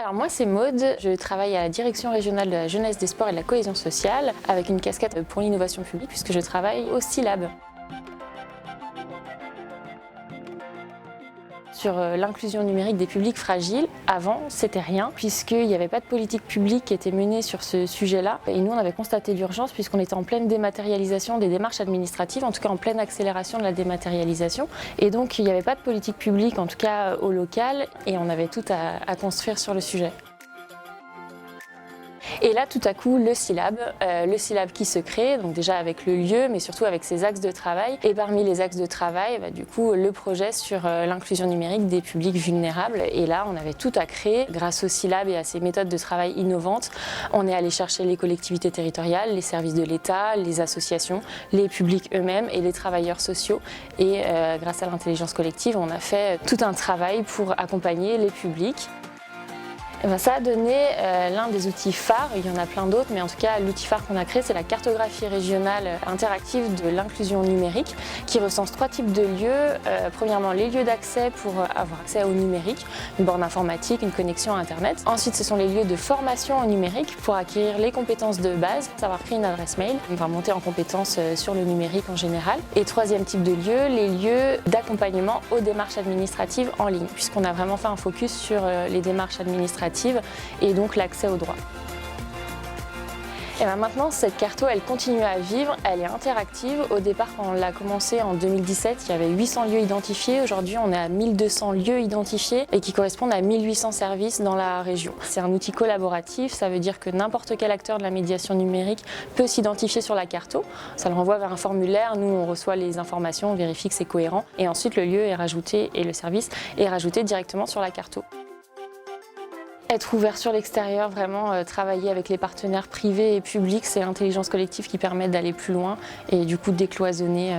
Alors moi c'est Maude, je travaille à la direction régionale de la jeunesse, des sports et de la cohésion sociale avec une casquette pour l'innovation publique puisque je travaille au SILAB. Sur l'inclusion numérique des publics fragiles, avant c'était rien puisqu'il n'y avait pas de politique publique qui était menée sur ce sujet-là et nous on avait constaté l'urgence puisqu'on était en pleine dématérialisation des démarches administratives, en tout cas en pleine accélération de la dématérialisation et donc il n'y avait pas de politique publique en tout cas au local et on avait tout à construire sur le sujet. Et là, tout à coup, le SILAB qui se crée, donc déjà avec le lieu, mais surtout avec ses axes de travail. Et parmi les axes de travail, du coup, le projet sur l'inclusion numérique des publics vulnérables. Et là, on avait tout à créer. Grâce au SILAB et à ses méthodes de travail innovantes, on est allé chercher les collectivités territoriales, les services de l'État, les associations, les publics eux-mêmes et les travailleurs sociaux. Et grâce à l'intelligence collective, on a fait tout un travail pour accompagner les publics. Ça a donné l'un des outils phares, il y en a plein d'autres, mais en tout cas l'outil phare qu'on a créé c'est la cartographie régionale interactive de l'inclusion numérique qui recense 3 types de lieux. Premièrement les lieux d'accès pour avoir accès au numérique, une borne informatique, une connexion à internet. Ensuite ce sont les lieux de formation au numérique pour acquérir les compétences de base, savoir créer une adresse mail, on va monter en compétences sur le numérique en général. Et troisième type de lieu, les lieux d'accompagnement aux démarches administratives en ligne, puisqu'on a vraiment fait un focus sur les démarches administratives et donc l'accès aux droits. Et maintenant, cette carto, elle continue à vivre, elle est interactive. Au départ, quand on l'a commencé en 2017, il y avait 800 lieux identifiés. Aujourd'hui, on est à 1200 lieux identifiés et qui correspondent à 1800 services dans la région. C'est un outil collaboratif, ça veut dire que n'importe quel acteur de la médiation numérique peut s'identifier sur la carto. Ça le renvoie vers un formulaire, nous on reçoit les informations, on vérifie que c'est cohérent et ensuite le lieu est rajouté et le service est rajouté directement sur la carto. Être ouvert sur l'extérieur, vraiment travailler avec les partenaires privés et publics, c'est l'intelligence collective qui permet d'aller plus loin et du coup décloisonner.